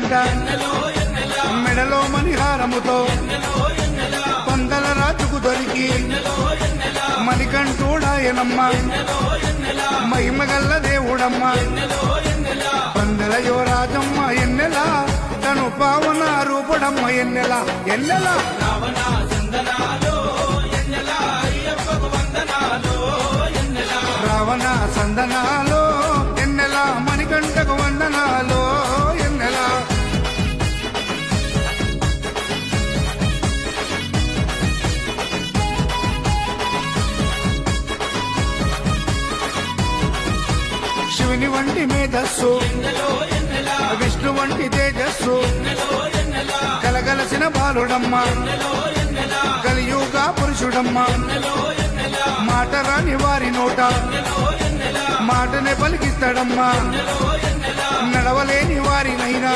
కంట మెడలో మణిహారముతో పందల రాజుకు దొరికి మణికంఠుడాయనమ్మ మహిమగల్ల దేవుడమ్మ పందల యువరాజమ్మ ఎన్నెలా తను పావన రూపుడమ్మ ఎన్నెలా ఎన్నెలా రావణ సందనాలో ఎన్నెలా మణికంఠకు వందనాలో ఎన్నెలా శివుని వంటి మేధస్సు విష్ణు వంటి తేజస్సు కలగలసిన బాలుడమ్మ కలియుగ పురుషుడమ్మ మాట రాని వారి నోట మాటనే పలికిస్తాడమ్మా నడవలేని వారినైనా